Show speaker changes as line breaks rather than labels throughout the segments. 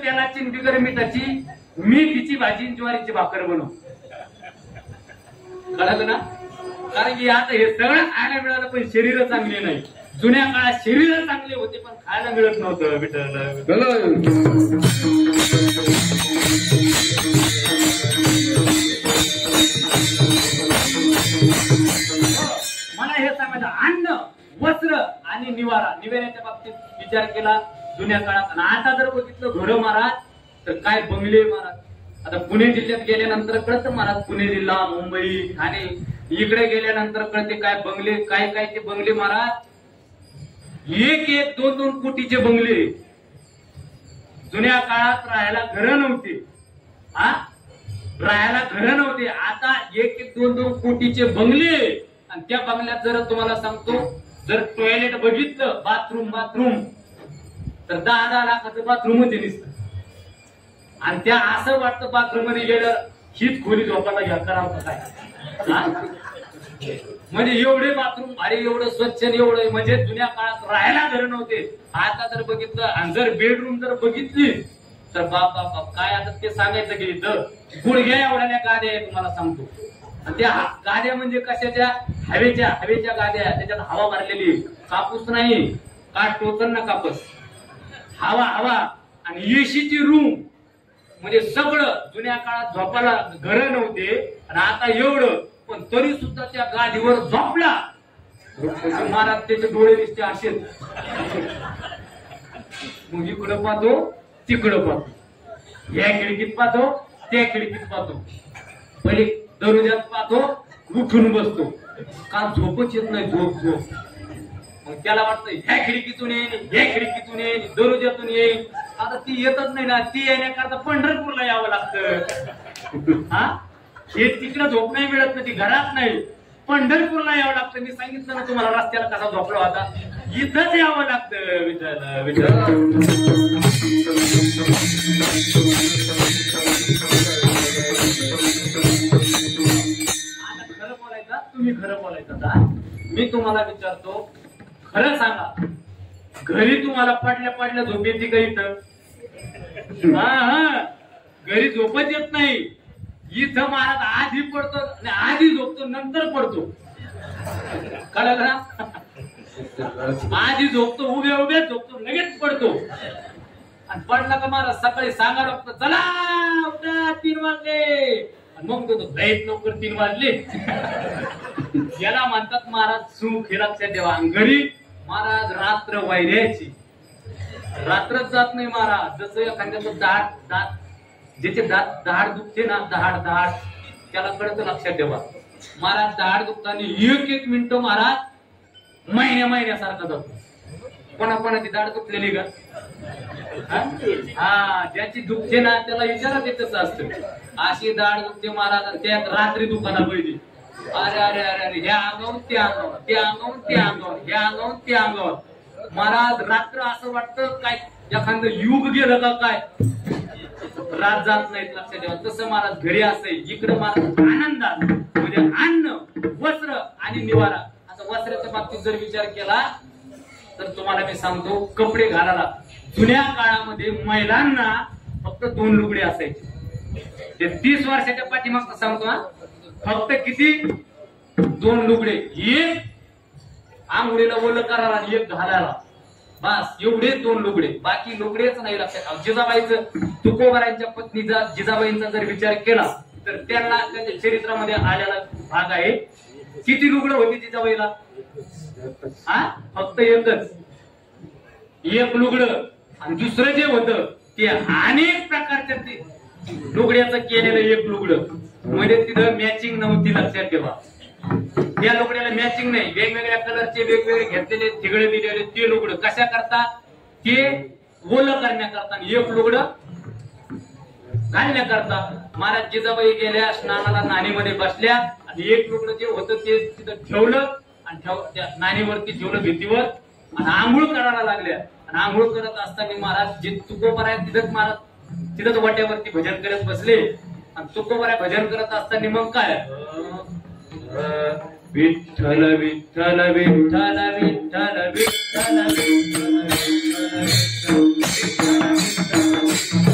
तेलाची बिगर मिठाची मेथीची भाजी ज्वारीची भाकर बनव. कळलं ना? कारण की आता हे सगळं खायला मिळालं पण शरीर चांगले नाही. जुन्या काळात शरीर चांगले होते पण खायला मिळत नव्हतं. मला हे सांगायचं, अन्न, वस्त्र आणि निवारा, निवाऱ्याच्या बाबतीत विचार केला जुन्या काळात. आणि आता जर बघितलं घरं महाराज तर काय बंगले महाराज. आता पुणे जिल्ह्यात गेल्यानंतर कळतं महाराज, पुणे जिल्हा, मुंबई, ठाणे इकडे गेल्यानंतर कळते काय बंगले, काय काय ते बंगले महाराज. एक एक दोन दोन कोटीचे बंगले. जुन्या काळात राहायला घरं नव्हते. राहायला घरं नव्हते. आता एक एक दोन दोन कोटीचे बंगले. आणि त्या बंगल्यात जर तुम्हाला सांगतो, जर टॉयलेट बघितलं, बाथरूम तर 10-10 लाखाचं बाथरूम होते नुसतं. आणि त्या असं वाटतं बाथरूम मध्ये गेलं हीच खोली झोपायला घ्या करावं काय. म्हणजे एवढे बाथरूम भारी, एवढं स्वच्छ, एवढं म्हणजे जुन्या काळात राहायला घर नव्हते. आता जर बघितलं आणि जर बेडरूम जर बघितली तर बाप बाप काय आता ते सांगायचं की इथं गुडघ्या एवढ्या गाद्या आहे तुम्हाला सांगतो. आणि त्या गाद्या म्हणजे कशाच्या, हवेच्या गाद्या, त्याच्यात हवा भरलेली, कापूस नाही, काट टोचन ना कापूस, हवा. आणि एसीची रूम. म्हणजे सगळं जुन्या काळात झोपायला घर नव्हते आणि आता एवढं. पण तरी सुद्धा त्या गादीवर झोपला महाराज त्याचे डोळे दिसते असेच. मग इकडं पाहतो, तिकडं पाहतो, या खिडकीत पाहतो, त्या खिडकीत पाहतो, पहिले दरवाजात पाहतो, उठून बसतो. का झोपच येत नाही, झोप. मग त्याला वाटतं ह्या खिडकीतून येईल, ह्या खिडकीतून येईल, दरवाजातून येईल. आता ती येतच नाही ना. ती येण्याकरता पंढरपूरला यावं लागतं. हे तिकडे झोप नाही मिळत नाही, ती घरात नाही, पंढरपूरला यावं लागतं. मी सांगितलं ना तुम्हाला रस्त्याला कसा झोपला होता, इथंच यावं लागतं. विचार आता खरं बोलायचं, तुम्ही खरं बोलायचं. आता मी तुम्हाला विचारतो, खरं सांगा, घरी तुम्हाला पडल्या झोप येते का इथं? घरी झोपच येत नाही. इथं महाराज आधी पडतो आणि आधी झोपतो, नंतर पडतो. कळलं ना? आधी झोपतो, उभ्या झोपतो, लगेच पडतो. आणि पडला का महाराज सकाळी सांगा लागतं, चला उठा 3 वाजले. मग तो लयच लवकर 3 वाजले. याला म्हणतात महाराज सुख. हे लक्षात ठेवा. घरी महाराज रात्र वायऱ्याची, रात्रच जात नाही महाराज. जसं एखाद्याचं दाढ ज्याचे दाढ दुखते ना, दाढ त्याला कळत. लक्षात ठेवा महाराज, दाढ दुखताना 1-1 मिनिट महाराज महिन्यासारखा जातो. कोणाची दाढ दुखलेली का? ज्याची दुखते ना त्याला विचारा ते कसं असतं. अशी दाढ दुखते महाराज, त्यात रात्री दुखायला पाहिजे. अरे ह्या अंगावर त्या अंगावर, त्या अंगावर त्या अंगावर, ह्या अंगावर त्या अंगावर. महाराज रात्र असं वाटतं काय एखादं युग गेलं का काय, रात जात नाहीत. लक्षात ठेवा. तसं महाराज घरी असेल. इकडं महाराज आनंदात म्हणजे अन्न, वस्त्र आणि निवारा. आता वस्त्राच्या बाबतीत जर विचार केला तर तुम्हाला मी सांगतो, कपडे घालायला जुन्या काळामध्ये महिलांना फक्त 2 लुगडे असायचे. ते 30 वर्षाच्या पाठीमागचं सांगतो. फक्त किती? 2 लुगडे. एक आंघोळीला ओलं करायला आणि एक घालायला, बस एवढे 2 लुगडे. बाकी लुगडेच नाही. लक्षात. जिजाबाईचं, तुकोबारांच्या पत्नीचा जिजाबाईंचा जर विचार केला तर त्यांना त्यांच्या चरित्रामध्ये आलेला भाग आहे. किती लुगडं होती जिजाबाईला? फक्त एकच. एक लुगडं. आणि दुसरं जे होतं ते अनेक प्रकारच्या लुगड्याचं केलेलं एक लुगडं. म्हणजे तिथं मॅचिंग नव्हती. लक्षात ठेवा. त्या लुगड्याला मॅचिंग नाही. वेगवेगळ्या कलरचे वेगवेगळे घेतलेले तिगडे दिलेले ते लुगडं कशा करता? ते ओलं करण्याकरता. एक लुगडं घालण्याकरता. महाराज जिजाबाई गेल्या स्नानाला, नाणीमध्ये बसल्या आणि एक लुगडं जे होतं ते तिथं ठेवलं आणि त्या नाणीवरती ठेवलं भीतीवर आणि आंघोळ करायला लागल्या. आणि आंघोळ करत असताना महाराज जे तुकोबर आहे तिथंच वाट्यावरती भजन करत बसले. आणि तुकोबर भजन करत असताना मग काय, विठ्ठल विठ्ठल विठ्ठल विठ्ठल विठ्ठल विठ्ठल विठ्ठल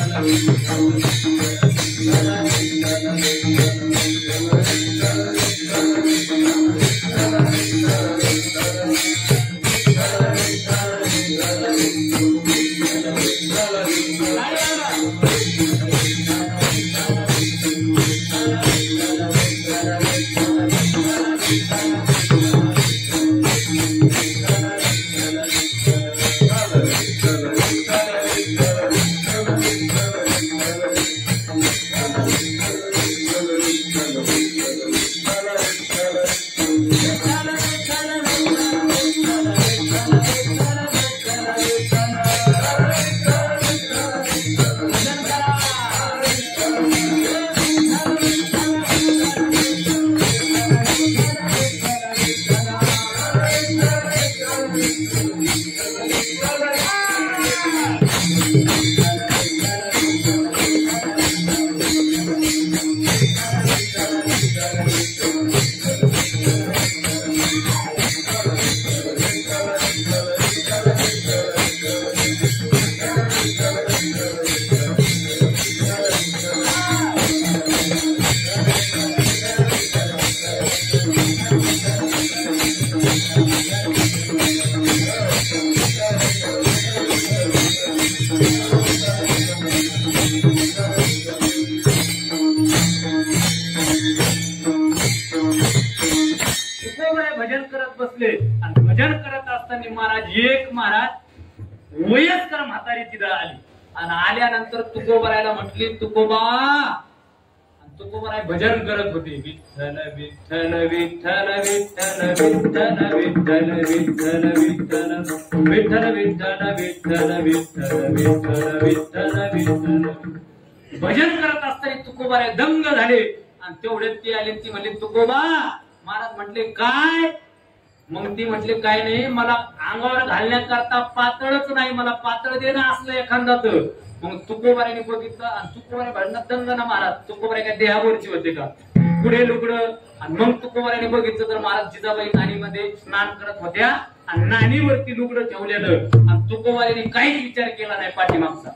भजन करत बसले आणि भजन करत असताना महाराज वयस्कर म्हातारी तिथं आली आणि आल्यानंतर तुकोबारायला म्हटली तुकोबा. तुकोबाराय भजन करत होते विठ्ठल विठ्ठल विठ्ठल विठ्ठल विठ्ठल विठ्ठल विठ्ठल विठ्ठल विठ्ठल विठ्ठल विठ्ठल विठ्ठल विठ्ठल विठ्ठल भजन करत असताना तुकोबाराय दंग झाले आणि तेवढे ती आले. ती म्हणली तुकोबा. महाराज म्हटले काय. मग ती म्हटले काय नाही मला अंगावर घालण्याकरता पातळच नाही मला पातळ देणं असलं एखादा. मग तुकोबाराने बघितलं आणि तुकोबारे भांडणात दंग ना महाराज. तुकोबारे काय देहावरची होते का पुढे लुगडं. आणि मग तुकोबाराने बघितलं तर महाराज जिजाबाई नाणीमध्ये स्नान करत होत्या आणि नाणीवरती लुगडं ठेवलेलं आणि तुकोबाराने काहीच विचार केला नाही पाठीमागचा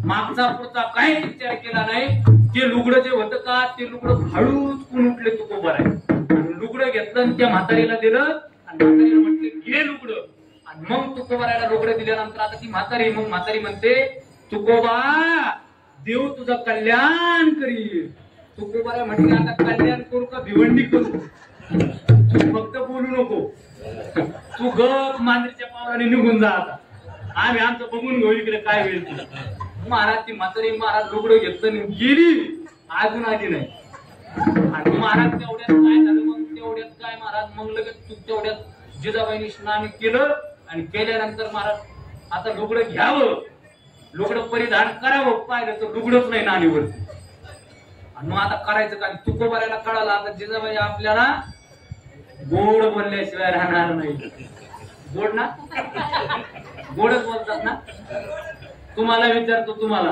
मागचा पुढचा काहीच विचार केला नाही. ते लुगडं जे होतं का ते लुगडं हळूच कुण उठले तुकोबाराय आणि लुगडं घेतलं आणि त्या म्हातारीला दिलं आणि म्हातारीला म्हटले घे लुगडं. आणि मग तुकोबारायला लुगडं दिल्यानंतर आता ती म्हातारी मग म्हातारी म्हणते तुकोबा देव तुझं कल्याण करी. तुकोबाराय म्हटले आता कल्याण करू का भिवंडी करू. तू फक्त बोलू नको तू गप मांजरीच्या पावलाने निघून जा आता आम्ही आमचं बघून घेऊ इकडे काय होईल ते. महाराज ती म्हातारी महाराज लुगडं घेतलं गेली अजून आली नाही. आणि महाराज तेवढ्यात काय झालं मग तेवढ्यात काय महाराज मग लगेच तेवढ्यात जिजाबाईंनी स्नान केलं आणि केल्यानंतर महाराज आता लुगडं घ्यावं लुगडं परिधान करावं पाहिलं तर लुगडंच नाही नाणीवरती. आणि मग आता करायचं काय. तुकोबारायला कळालं आता जिजाबाई आपल्याला गोड बोलल्याशिवाय राहणार नाही. गोड ना गोडच बोलतात ना. तुम्हाला विचारतो तुम्हाला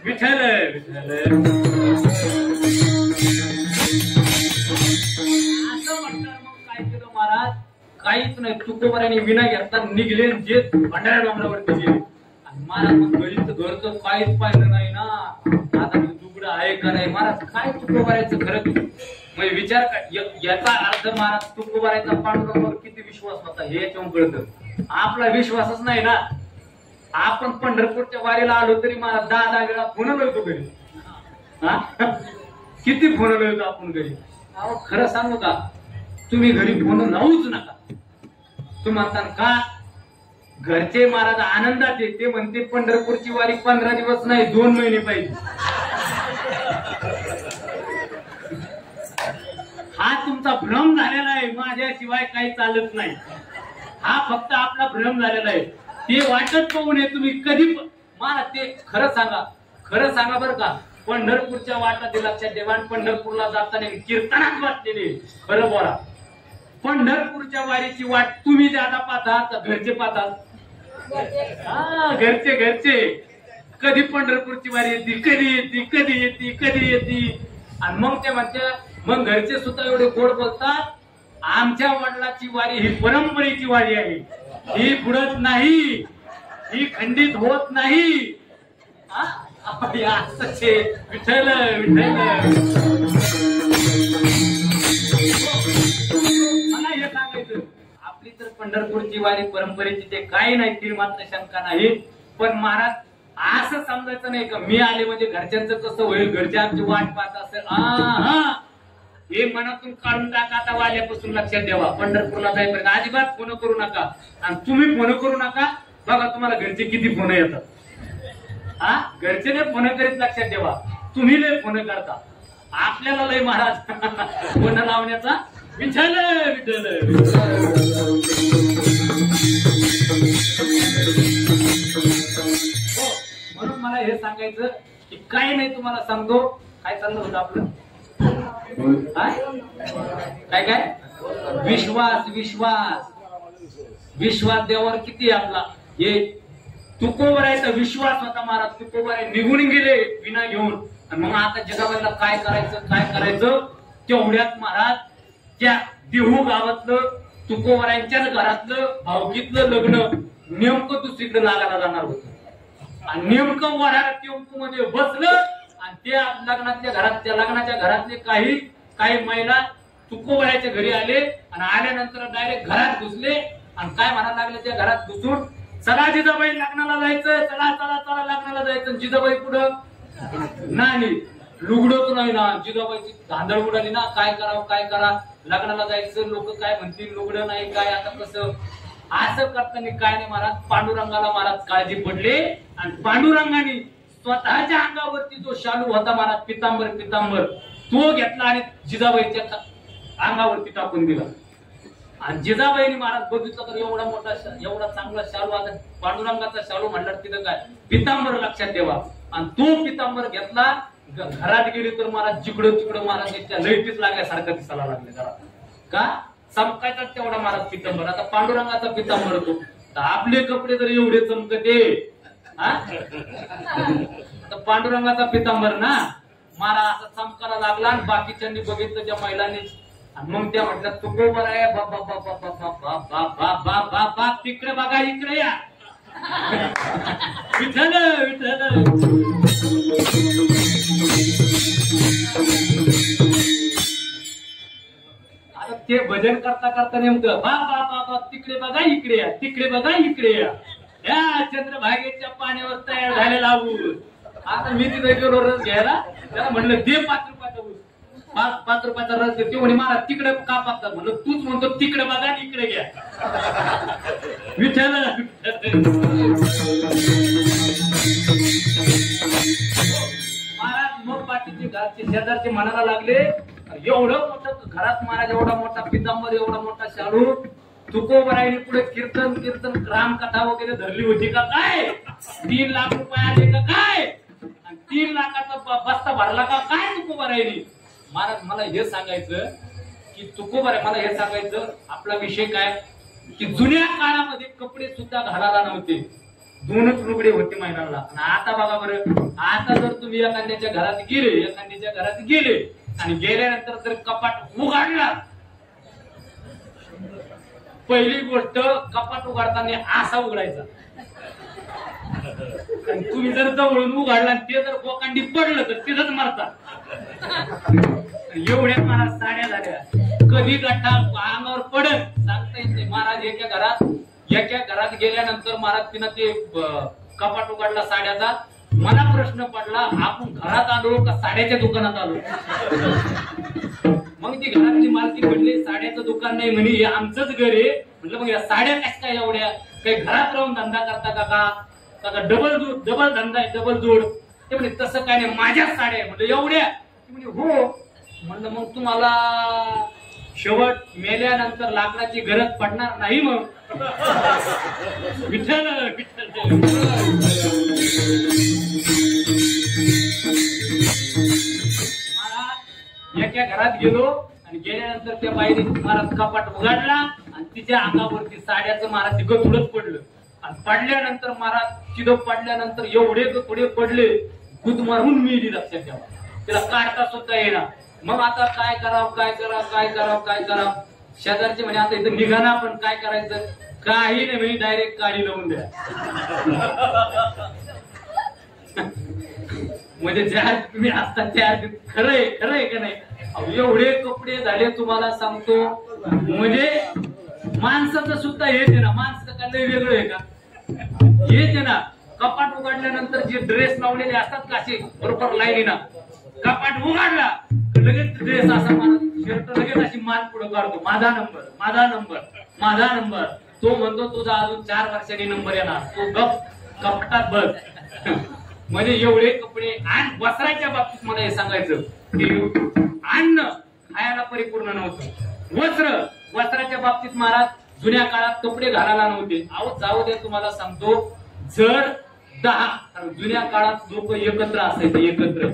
विठ्ठल विठ्ठल असं म्हणतात. मग काय केलं महाराज काहीच नाही. तुकोबाराने विना घेतला निघले जे भंडारा डोंगरावरती गेले. आणि महाराज मग घरचं काहीच पाहिलं नाही ना. आता लुगडं आहे का नाही महाराज काय तुकोबारायचं खरं म्हणजे विचार याचा अर्थ महाराज तुकोबारायचा पांडुरंगावर किती विश्वास होता हे याच्यावर कळतं. आपला विश्वासच नाही ना. आपण पंढरपूरच्या वारीला आलो तरी मला 10 वेळा फोन लावतो घरी. किती फोन लावतो आपण घरी. अहो खरं सांगू का तुम्ही घरी फोन लावूच नका. तुम्ही म्हणता का घरचे महाराज आनंदात येते ते म्हणते पंढरपूरची वारी 15 दिवस नाही 2 महिने पाहिजे. हा तुमचा भ्रम झालेला आहे. माझ्याशिवाय काही चालत नाही. हा फक्त आपला भ्रम झालेला आहे. ते वाटत पाहू नये तुम्ही कधी मला ते खरं सांगा बरं का. पंढरपूरच्या वाटा लक्षात ठेवा. पंढरपूरला जाताना कीर्तनात वाटलेले खरं बोला. पंढरपूरच्या वारीची वाट तुम्ही ज्यादा पाहतात का घरचे पाहतात. घरचे कधी पंढरपूरची वारी येते कधी येते आणि मग ते म्हणते मग घरचे सुद्धा एवढे गोड बोलतात आमच्या वडिलाची वारी ही परंपरेची वारी आहे. ही बुडत नाही ही खंडित होत नाही. विठ्ठल मला हे सांगायचं आपली तर तर पंढरपूरची वारी परंपरेची ते काही नाही, ती मात्र शंका नाही. पण महाराज असं समजायचं नाही का मी आले म्हणजे घरच्यांचं कसं होईल, घरचे आमची वाट पाहत असेल. हे मनातून काढून टाका. आता वाल्यापासून लक्षात ठेवा, पंढरपूरला जाईपर्यंत अजिबात फोन करू नका. आणि तुम्ही फोन करू नका. बघा तुम्हाला घरचे किती फोन येतात. घरचे नाही फोन करीत, लक्षात ठेवा. तुम्ही लय फोन करता, आपल्याला लय महाराज फोन लावण्याचा विठ्ठल विठ्ठल. हो, म्हणून मला हे सांगायचं की काय नाही, तुम्हाला सांगतो काय चाललं होतं आपलं. काय काय विश्वास विश्वास विश्वास देवावर किती आपला. हे तुकोबरायचा विश्वास होता महाराज. तुकोबराय निघून गेले विना घेऊन. आणि मग आता जगाबाईला काय करायचं तेवढ्यात महाराज त्या देहू गावातलं तुकोबरायांच्याच घरातलं भावकीतलं लग्न नेमकं दुसरीकडे लागायला जाणार होतं. आणि नेमकं वऱ्हाड टेम्पो मध्ये बसलं. आणि त्या लग्नाच्या घरातले काही महिला तुकोबरायच्या घरी आले. आणि आल्यानंतर डायरेक्ट घरात घुसले. आणि काय म्हणायला लागले त्या घरात घुसून, चला जिजाबाई लग्नाला जायचं, चला चला चला लग्नाला जायचं. जिजाबाई पुढं नाही, लुगडोच नाही ना. जिजाबाईची धांदळ उडाली ना, काय करा लग्नाला जायचं, लोक काय म्हणतील, लुगडं नाही काय, आता कसं. असं करताना काय नाही महाराज, पांडुरंगाला महाराज काळजी पडले. आणि पांडुरंगाने स्वतःच्या अंगावरती जो शालू होता महाराज, पितांबर तो घेतला आणि जिजाबाईच्या अंगावरती टाकून दिला. आणि जिजाबाईने महाराज बघितलं तर एवढा चांगला शालू, आता पांडुरंगाचा शालू म्हणणार तिथं काय पितांबर, लक्षात ठेवा. आणि तो पितांबर घेतला, घरात गेली तर महाराज जिकडं तिकडं महाराज त्याच्या लईटीच लागल्यासारखं दिसायला लागले घरात. का चमकायचा तेवढा महाराज पितांबर. आता पांडुरंगाचा पितांबर होतो, तर आपले कपडे जर एवढे चमकते, तर पांडुरंगाचा पितांबर ना महाराज असा चमकायला लागला. आणि बाकीच्यांनी बघितलं त्या महिलांनी. मग त्या म्हटलं तुकोबर आहे, बाप तिकडे बघा, इकडे या. विठ्ठल विठ्ठल. आता ते भजन करता नेमकं बाप तिकडे बघा इकडे या, तिकडे बघा इकडे या. या चंद्रभागेच्या पाण्यावर तयार झालेला ऊस. आता मी तिथे गेलो रस घ्यायला, त्याला म्हणलं दे 5 रुपयाचा ऊस. 5 रुपयाचा रस देते म्हणे. महाराज तिकडे का पाहतात म्हणलं, तूच म्हणतो तिकडे बघा आणि इकडे घ्या. विठ्ठल महाराज. मग बाकीचे घरचे शेजारचे म्हणायला लागले, एवढं मोठं घरात महाराज, एवढा मोठा पितांबर, एवढा मोठा शालू, तुकोबराईने पुढे कीर्तन रामकथा वगैरे धरली होती का काय? 3 लाख रुपये आले का काय? 3 लाखाचा बस्ता भरला का काय तुकोबराईने? महाराज मला हे सांगायचं की मला हे सांगायचं, आपला विषय काय की जुन्या काळामध्ये कपडे सुद्धा घालायला नव्हते, 2च लुगडे होते महिलांना. आता बघा बरं, आता जर तुम्ही एखाद्याच्या घरात गेले आणि गेल्यानंतर जर कपाट उघडला, पहिली गोष्ट कपाट उघडताना असा उघडायचा. तुम्ही जर जवळून उघडला ते जर गोकांडी पडलं तर तिथंच मारता. एवढ्या महाराज साड्या झाल्या, कधी गठ्ठा अंगावर पडत सांगता येत नाही. महाराज एका घरात गेल्यानंतर महाराज तिनं ते कपाट उघडला साड्याचा. मला प्रश्न पडला, आपण घरात आलो का साड्याच्या दुकानात आलो? मग ती घरातली मालकी म्हणली साड्याचं दुकान नाही म्हणे, हे आमचंच घर आहे. म्हटलं मग या साड्या कशा काय एवढ्या, काही घरात राहून धंदा करता का डबल धंदा आहे, डबल जोड? ते म्हणे तसं काय नाही, माझ्याच साड्या आहे. म्हटलं एवढ्या? म्हणजे हो. म्हणलं मग तुम्हाला शेवट मेल्यानंतर लाकडाची गरज पडणार नाही मग? विठ्ठल विठ्ठल. एका घरात गेलो आणि गेल्यानंतर त्या बाईने महाराज कपाट उघडला आणि तिच्या अंगावरती साड्याचं महाराज गतुडच पडलं. आणि पडल्यानंतर महाराज चिडप पडल्यानंतर एवढे गतुडे पडले, गुद मारून मिळली, लक्षात ठेवा. तिला काढता सुद्धा येणार. मग आता काय करावं? शेजारचे म्हणे आता इथं निघाना, पण काय करायचं? काही नाही म्हणे, डायरेक्ट काढी लावून द्या. म्हणजे ज्या तुम्ही असता त्या खरंय का नाही? एवढे कपडे झाले तुम्हाला सांगतो. म्हणजे माणसाचं सुद्धा हेच आहे ना, माणसाचं काय लय वेगळं आहे का? हेच आहे ना, कपाट उघडल्यानंतर जे ड्रेस लावलेले असतात का असे बरोबर लाईनीना, कपाट उघडला लगेच ड्रेस असा शर्ट लगेच अशी मान पुढे काढतो, माझा नंबर माझा नंबर माझा नंबर. तो म्हणतो तुझा अजून 4 वर्षांनी नंबर येणार, तो गप कपटात बघ. म्हणजे एवढे कपडे. आणि वस्त्राच्या बाबतीत मला हे सांगायचं की अन्न खायला परिपूर्ण नव्हतं. वस्त्राच्या बाबतीत महाराज जुन्या काळात कपडे घालायला नव्हते. अहो जाऊ दे, तुम्हाला सांगतो, जर 10 जुन्या काळात लोक एकत्र असायचे, एकत्र